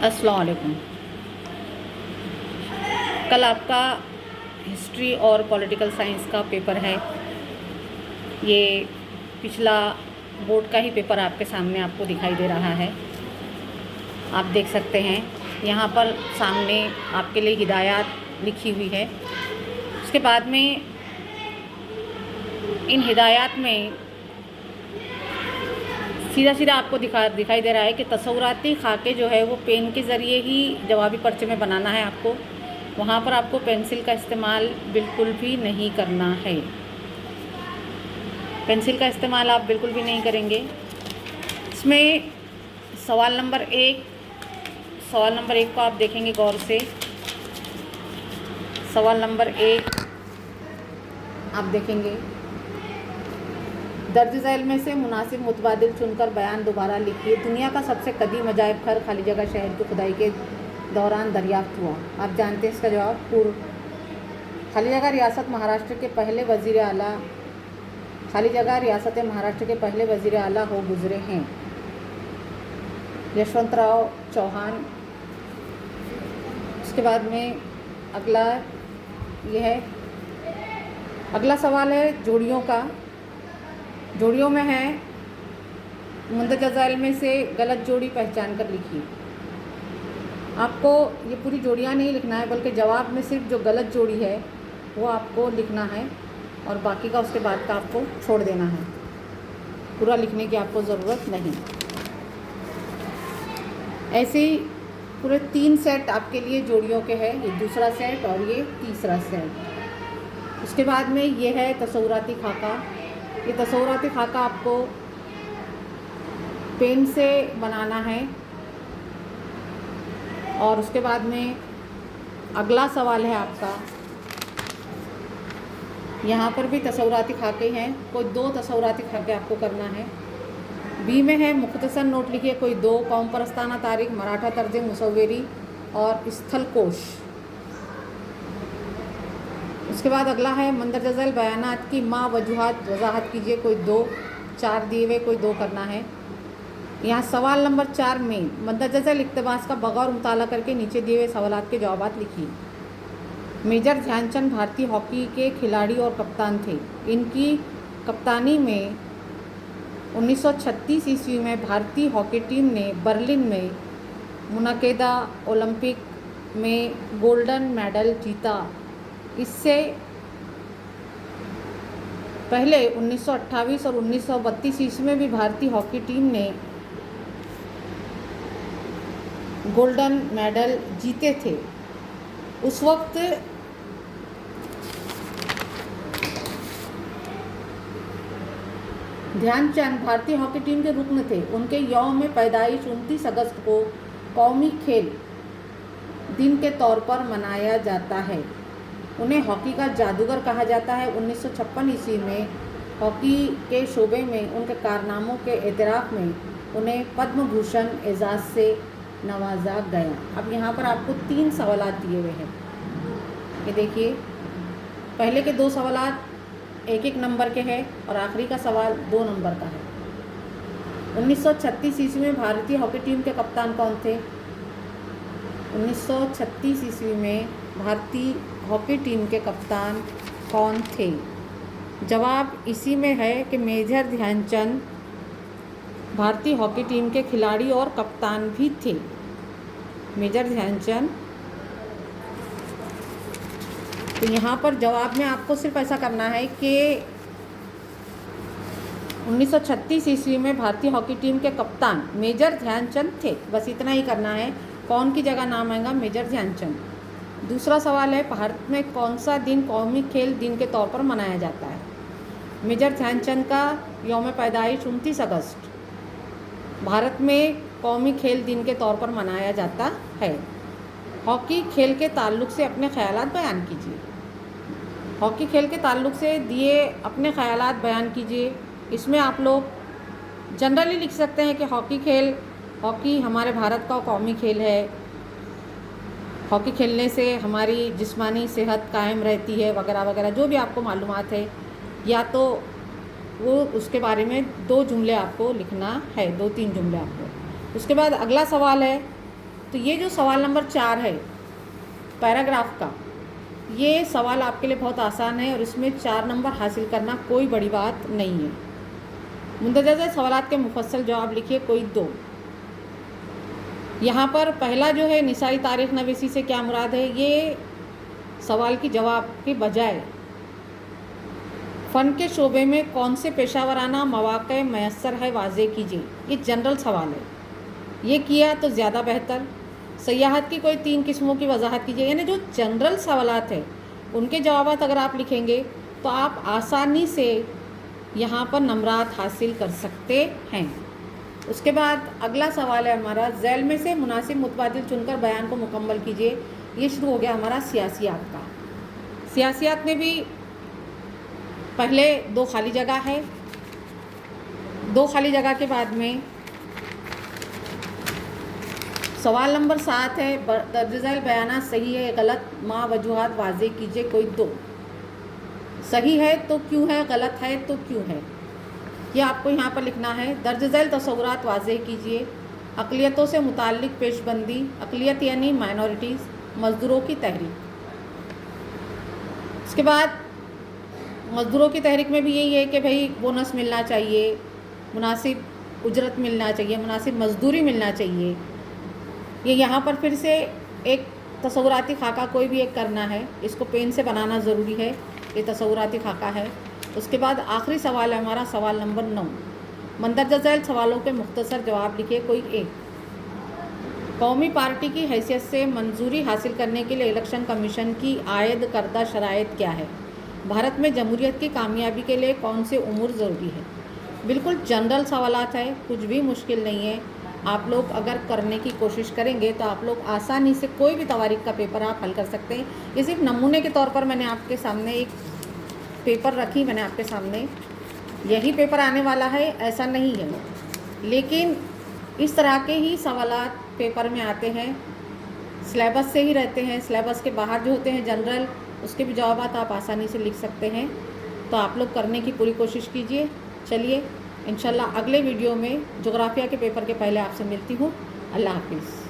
अस्सलाम वालेकुम। कल आपका हिस्ट्री और पॉलिटिकल साइंस का पेपर है। ये पिछला बोर्ड का ही पेपर आपके सामने आपको दिखाई दे रहा है। आप देख सकते हैं यहाँ पर सामने आपके लिए हिदायत लिखी हुई है। उसके बाद में इन हिदायत में सीधा सीधा आपको दिखाई दे रहा है कि तसव्वुराती खाके जो है वो पेन के ज़रिए ही जवाबी पर्चे में बनाना है आपको। वहाँ पर आपको पेंसिल का इस्तेमाल बिल्कुल भी नहीं करना है। पेंसिल का इस्तेमाल आप बिल्कुल भी नहीं करेंगे। इसमें सवाल नंबर एक को आप देखेंगे गौर से। सवाल नंबर 1 आप देखेंगे, दर्ज झैल में से मुनासिब मुतबादिल चुनकर बयान दोबारा लिखिए। दुनिया का सबसे कदीम अजायब घर खाली जगह शहर की खुदाई के दौरान दरियाफ्त हुआ। आप जानते हैं इसका जवाब पूर्व। खाली जगह रियासत महाराष्ट्र के पहले वज़ीर आला हो गुज़रे हैं यशवंतराव चौहान। उसके बाद में अगला सवाल है जोड़ियों का। जोड़ियों में है मुंदरजा झैल में से गलत जोड़ी पहचान कर लिखिए। आपको ये पूरी जोड़ियाँ नहीं लिखना है, बल्कि जवाब में सिर्फ जो गलत जोड़ी है वो आपको लिखना है और बाकी का उसके बाद का आपको छोड़ देना है। पूरा लिखने की आपको ज़रूरत नहीं। ऐसे ही पूरे 3 सेट आपके लिए जोड़ियों के हैं, ये दूसरा सेट और ये तीसरा सेट। उसके बाद में ये है तसव्वुराती खाका। ये तसव्वुराती खाका आपको पेन से बनाना है। और उसके बाद में अगला सवाल है आपका, यहाँ पर भी तसव्वुराती खाके हैं। कोई 2 तसव्वुराती खाके आपको करना है। बी में है मुख्तसर नोट लिखिए कोई 2, कौम परस्ताना तारीख, मराठा तर्ज मुसव्विरी और स्थलकोश। उसके बाद अगला है मंदरजा झैल बयानात की माँ वजूहात वजाहत कीजिए कोई 2, 4 दिए हुए कोई 2 करना है। यहाँ सवाल नंबर 4 में मंदरजा झैल इक़्तिबास का बगौर मुताला करके नीचे दिए हुए सवालात के जवाबात लिखिए। मेजर ध्यानचंद भारतीय हॉकी के खिलाड़ी और कप्तान थे। इनकी कप्तानी में 1936 ईस्वी में भारतीय हॉकी टीम ने बर्लिन में मुनक़िदा ओलंपिक में गोल्डन मेडल जीता। इससे पहले 1928 और 1932 ईस्वी में भी भारतीय हॉकी टीम ने गोल्डन मेडल जीते थे। उस वक्त ध्यानचंद भारतीय हॉकी टीम के रुकन थे। उनके यौम पैदाइश 29 अगस्त को कौमी खेल दिन के तौर पर मनाया जाता है। उन्हें हॉकी का जादूगर कहा जाता है। 1956 ईस्वी में हॉकी के शोबे में उनके कारनामों के एतराफ़ में उन्हें पद्म भूषण एजाज़ से नवाजा गया। अब यहाँ पर आपको 3 सवालात दिए हुए हैं। ये देखिए, पहले के 2 सवालात 1-1 नंबर के हैं और आखिरी का सवाल 2 नंबर का है। 1936 ईस्वी में भारतीय हॉकी टीम के कप्तान कौन थे? 1936 ईस्वी में भारतीय हॉकी टीम के कप्तान कौन थे? जवाब इसी में है कि मेजर ध्यानचंद भारतीय हॉकी टीम के खिलाड़ी और कप्तान भी थे। मेजर ध्यानचंद। तो यहाँ पर जवाब में आपको सिर्फ ऐसा करना है कि 1936 ईस्वी में भारतीय हॉकी टीम के कप्तान मेजर ध्यानचंद थे। बस इतना ही करना है। कौन की जगह नाम आएगा? मेजर ध्यानचंद। दूसरा सवाल है भारत में कौन सा दिन कौमी खेल दिन के तौर पर मनाया जाता है? मेजर ध्यानचंद का यौम पैदाइश 29 अगस्त भारत में कौमी खेल दिन के तौर पर मनाया जाता है। हॉकी खेल के ताल्लुक़ से अपने ख़यालात बयान कीजिए। हॉकी खेल के ताल्लुक़ से दिए अपने ख़यालात बयान कीजिए। इसमें आप लोग जनरली लिख सकते हैं कि हॉकी हमारे भारत का कौमी खेल है। हॉकी खेलने से हमारी जिस्मानी सेहत कायम रहती है वगैरह वगैरह, जो भी आपको मालूमात है, या तो वो उसके बारे में 2 जुमले आपको लिखना है, 2-3 जुमले आपको। उसके बाद अगला सवाल है तो ये जो सवाल नंबर 4 है पैराग्राफ का, ये सवाल आपके लिए बहुत आसान है और इसमें 4 नंबर हासिल करना कोई बड़ी बात नहीं है। मुंदरजा सवालात के मुफस्सल जवाब लिखिए कोई 2। यहाँ पर पहला जो है निसाई तारीख़ नवीसी से क्या मुराद है, ये सवाल की जवाब के बजाय फ़न के शोबे में कौन से पेशावराना मौक़े मैसर है वाज़े कीजिए, ये जनरल सवाल है। ये किया तो ज़्यादा बेहतर। सयाहत की कोई 3 किस्मों की वजाहत कीजिए, यानी जो जनरल सवालात है उनके जवाबात अगर आप लिखेंगे तो आप आसानी से यहाँ पर नंबरात हासिल कर सकते हैं। उसके बाद अगला सवाल है हमारा, झैल में से मुनासिब मुतबादिल चुनकर बयान को मुकम्मल कीजिए। ये शुरू हो गया हमारा सियासियात का। सियासियात में भी पहले 2 खाली जगह है, 2 खाली जगह के बाद में सवाल नंबर 7 है, दर्ज झैल बयाना सही है गलत, माँ वजूहात वाज़े कीजिए कोई 2। सही है तो क्यों है, गलत है तो क्यों है, ये आपको यहाँ पर लिखना है। दर्ज झैल तसव्वुरात वाज़े कीजिए। अक़लियतों से मुताल्लिक़ पेशबंदी, अक़लियत यानी माइनॉरिटीज़, मज़दूरों की तहरीक। इसके बाद मज़दूरों की तहरीक में भी यही है कि भाई बोनस मिलना चाहिए, मुनासिब उजरत मिलना चाहिए, मुनासिब मज़दूरी मिलना चाहिए। ये यहाँ पर फिर से एक तसव्वुराती खाका कोई भी एक करना है, इसको पेन से बनाना ज़रूरी है, ये तसव्वुराती खाका है। उसके बाद आखिरी सवाल है हमारा सवाल नंबर 9। मंदरजा झैल सवालों के मुख्तसर जवाब लिखिए कोई 1। कौमी पार्टी की हैसियत से मंजूरी हासिल करने के लिए इलेक्शन कमीशन की आयद करदा शराइत क्या है? भारत में जमहूरियत की कामयाबी के लिए कौन से उमूर ज़रूरी है? बिल्कुल जनरल सवालात है, कुछ भी मुश्किल नहीं है। आप लोग अगर करने की कोशिश करेंगे तो आप लोग आसानी से कोई भी तवारीख का पेपर आप हल कर सकते हैं। ये सिर्फ नमूने के तौर पर मैंने आपके सामने एक पेपर रखी, मैंने आपके सामने यही पेपर आने वाला है ऐसा नहीं है, लेकिन इस तरह के ही सवालात पेपर में आते हैं, सिलेबस से ही रहते हैं। सिलेबस के बाहर जो होते हैं जनरल, उसके भी जवाब आप आसानी से लिख सकते हैं। तो आप लोग करने की पूरी कोशिश कीजिए। चलिए इंशाल्लाह अगले वीडियो में जोग्राफिया के पेपर के पहले आपसे मिलती हूँ। अल्लाह हाफिज़।